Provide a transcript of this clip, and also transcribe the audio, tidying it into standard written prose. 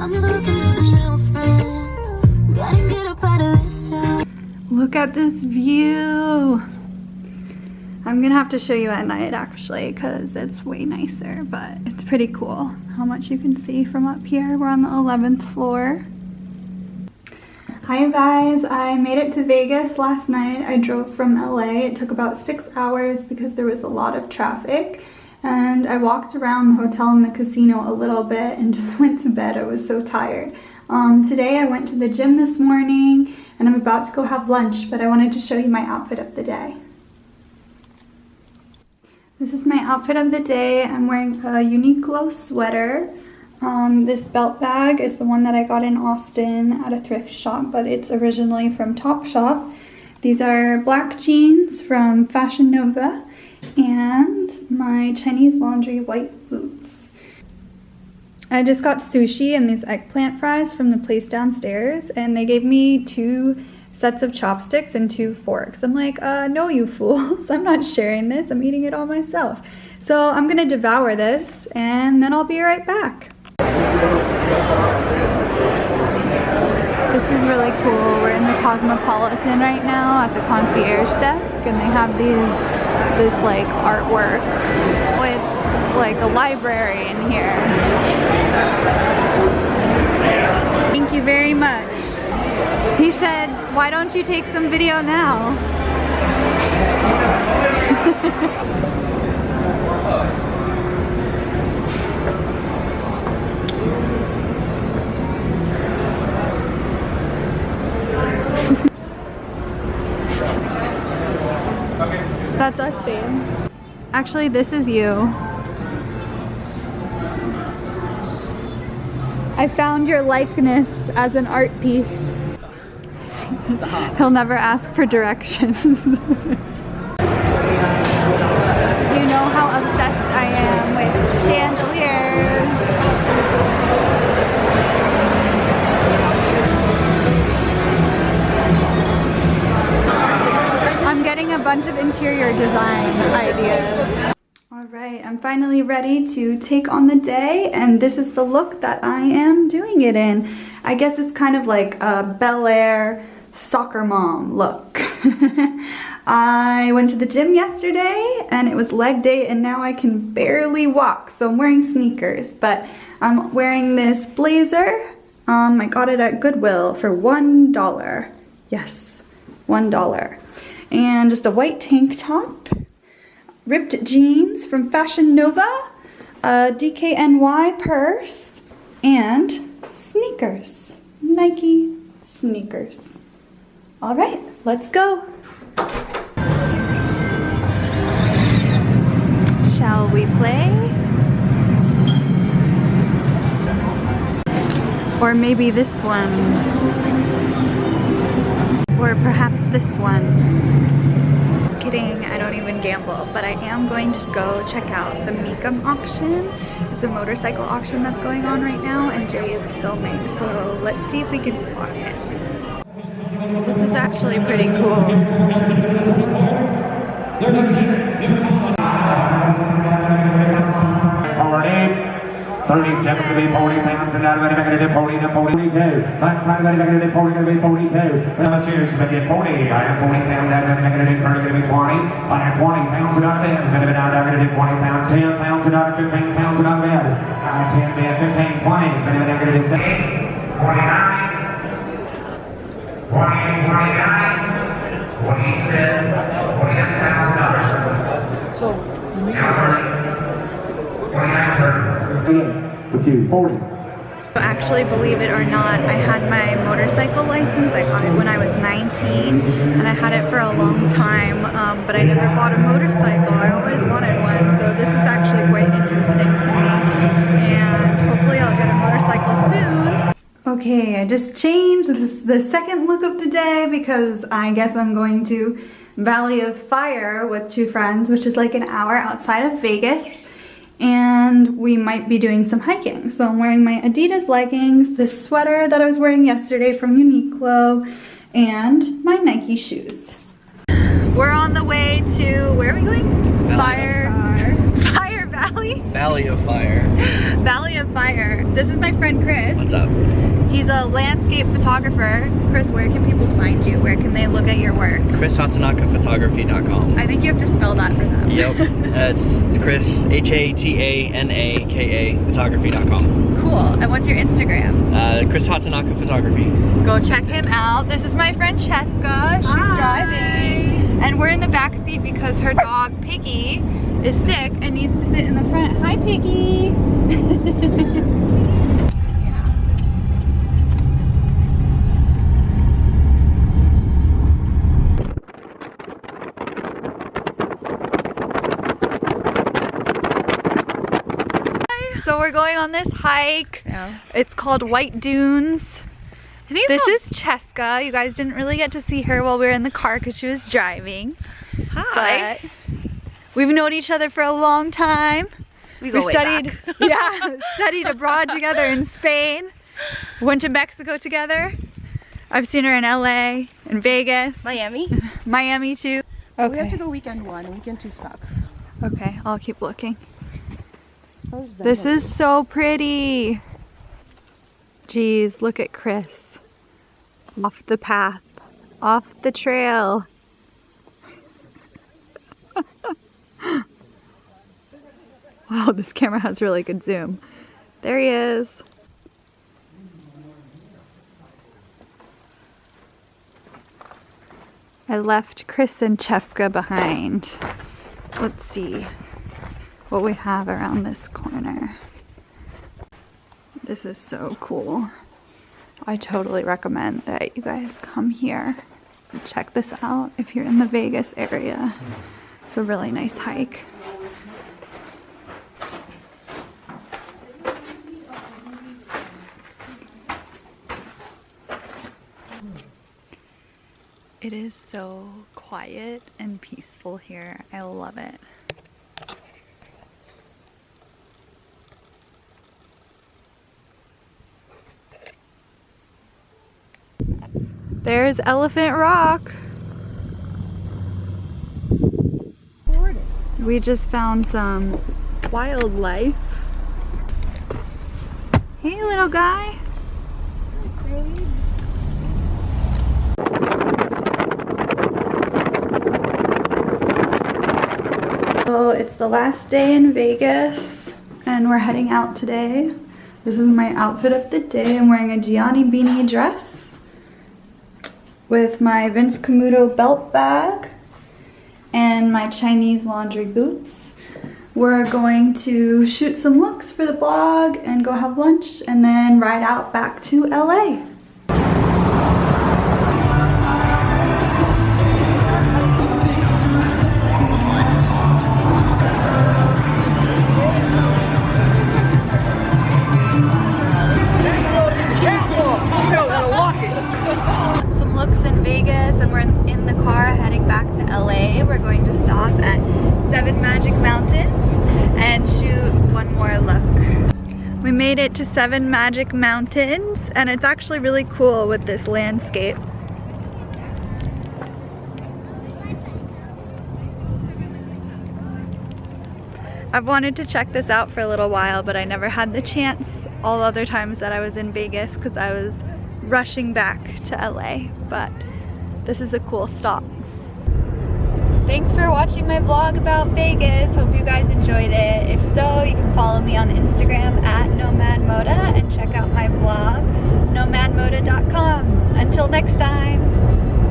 I'm just looking for some real friends. Gotta get up out of this town. Look at this view. I'm gonna have to show you at night actually because it's way nicer, but it's pretty cool how much you can see from up here. We're on the 11th floor. Hi you guys, I made it to Vegas last night. I drove from LA. It took about 6 hours because there was a lot of traffic. And I walked around the hotel and the casino a little bit and just went to bed. I was so tired. Today I went to the gym this morning and I'm about to go have lunch, but I wanted to show you my outfit of the day. This is my outfit of the day. I'm wearing a Uniqlo sweater. This belt bag is the one that I got in Austin at a thrift shop, but it's originally from Topshop. These are black jeans from Fashion Nova and my Chinese laundry white boots. I just got sushi and these eggplant fries from the place downstairs, and they gave me 2 sets of chopsticks and 2 forks. I'm like, no you fools, I'm not sharing this, I'm eating it all myself. So I'm gonna devour this and then I'll be right back. This is really cool. We're in the Cosmopolitan right now at the concierge desk and they have this like artwork. It's like a library in here. Thank you very much. He said, why don't you take some video now? That's us, babe. Actually, this is you. I found your likeness as an art piece. Stop. He'll never ask for directions. You know how obsessed I am with chandeliers. I'm getting a bunch of interior design ideas. Alright, I'm finally ready to take on the day, and this is the look that I am doing it in. I guess it's kind of like a Bel Air soccer mom look. I went to the gym yesterday and it was leg day and now I can barely walk, so I'm wearing sneakers, but I'm wearing this blazer. I got it at Goodwill for $1. Yes, $1. And just a white tank top, ripped jeans from Fashion Nova, a DKNY purse, and sneakers. Nike sneakers. All right, let's go. Shall we play? Or maybe this one. Or perhaps this one. Just kidding, I don't even gamble, but I am going to go check out the Meekum auction. It's a motorcycle auction that's going on right now and Jay is filming, so let's see if we can spot it. This is actually pretty cool. 37 to be 40 pounds, and now we're going to get 40 to 42. I'm going to get 40 to be 42. Now cheers, but get 40. I have 40 pounds, I'm going to get 30 to be 20. I have 20 pounds to not bed. I'm going to be now going to get 20 pounds, 10 pounds to not 15 pounds to not bed. I have 10 bed, 15, 20. I'm going to get 49, 28, 29, 27, $49,000. So, now 30, 29, 30. With you, 40. Actually, believe it or not, I had my motorcycle license. I got it when I was 19 and I had it for a long time, but I never bought a motorcycle. I always wanted one, so this is actually quite interesting to me, and hopefully I'll get a motorcycle soon. Okay, I just changed. This is the second look of the day because I guess I'm going to Valley of Fire with 2 friends, which is like an hour outside of Vegas. And we might be doing some hiking. So I'm wearing my Adidas leggings, this sweater that I was wearing yesterday from Uniqlo, and my Nike shoes. We're on the way to, where are we going? Fire Valley? Valley of Fire. Valley of Fire. This is my friend Chris. What's up? He's a landscape photographer. Chris, where can people find you? Where can they look at your work? ChrisHatanakaphotography.com. I think you have to spell that for them. Yep, it's Chris, Hatanaka photography.com. Cool. And what's your Instagram? Chris Hatanaka Photography. Go check him out. This is my friend Cheska. She's driving. And we're in the back seat because her dog Piggy is sick and needs to sit in the front. Hi Piggy. So we're going on this hike. Yeah. It's called White Dunes. I think This is Cheska. You guys didn't really get to see her while we were in the car because she was driving. Hi. But we've known each other for a long time. We go way studied, back. yeah, studied abroad together in Spain. Went to Mexico together. I've seen her in LA, in Vegas, Miami. Miami too. We have to go weekend 1. Weekend 2 sucks. Okay, I'll keep looking. This is so pretty. Jeez, look at Chris. Off the path, off the trail. Wow, this camera has really good zoom. There he is. I left Chris and Cheska behind. Let's see what we have around this corner. This is so cool. I totally recommend that you guys come here and check this out if you're in the Vegas area. It's a really nice hike. It is so quiet and peaceful here. I love it. There's Elephant Rock. We just found some wildlife. Hey little guy. So it's the last day in Vegas and we're heading out today. This is my outfit of the day. I'm wearing a Gianni beanie dress with my Vince Camuto belt bag and my Chinese laundry boots. We're going to shoot some looks for the blog and go have lunch and then ride out back to LA. Some looks in Vegas and we're in the car heading back to LA. We're going to stop at 7 Magic Mountains and shoot one more look. We made it to 7 Magic Mountains and it's actually really cool with this landscape. I've wanted to check this out for a little while, but I never had the chance all other times that I was in Vegas because I was rushing back to LA, but this is a cool stop. Thanks for watching my vlog about Vegas. Hope you guys enjoyed it. If so, you can follow me on Instagram at nomadmoda and check out my blog, nomadmoda.com. Until next time.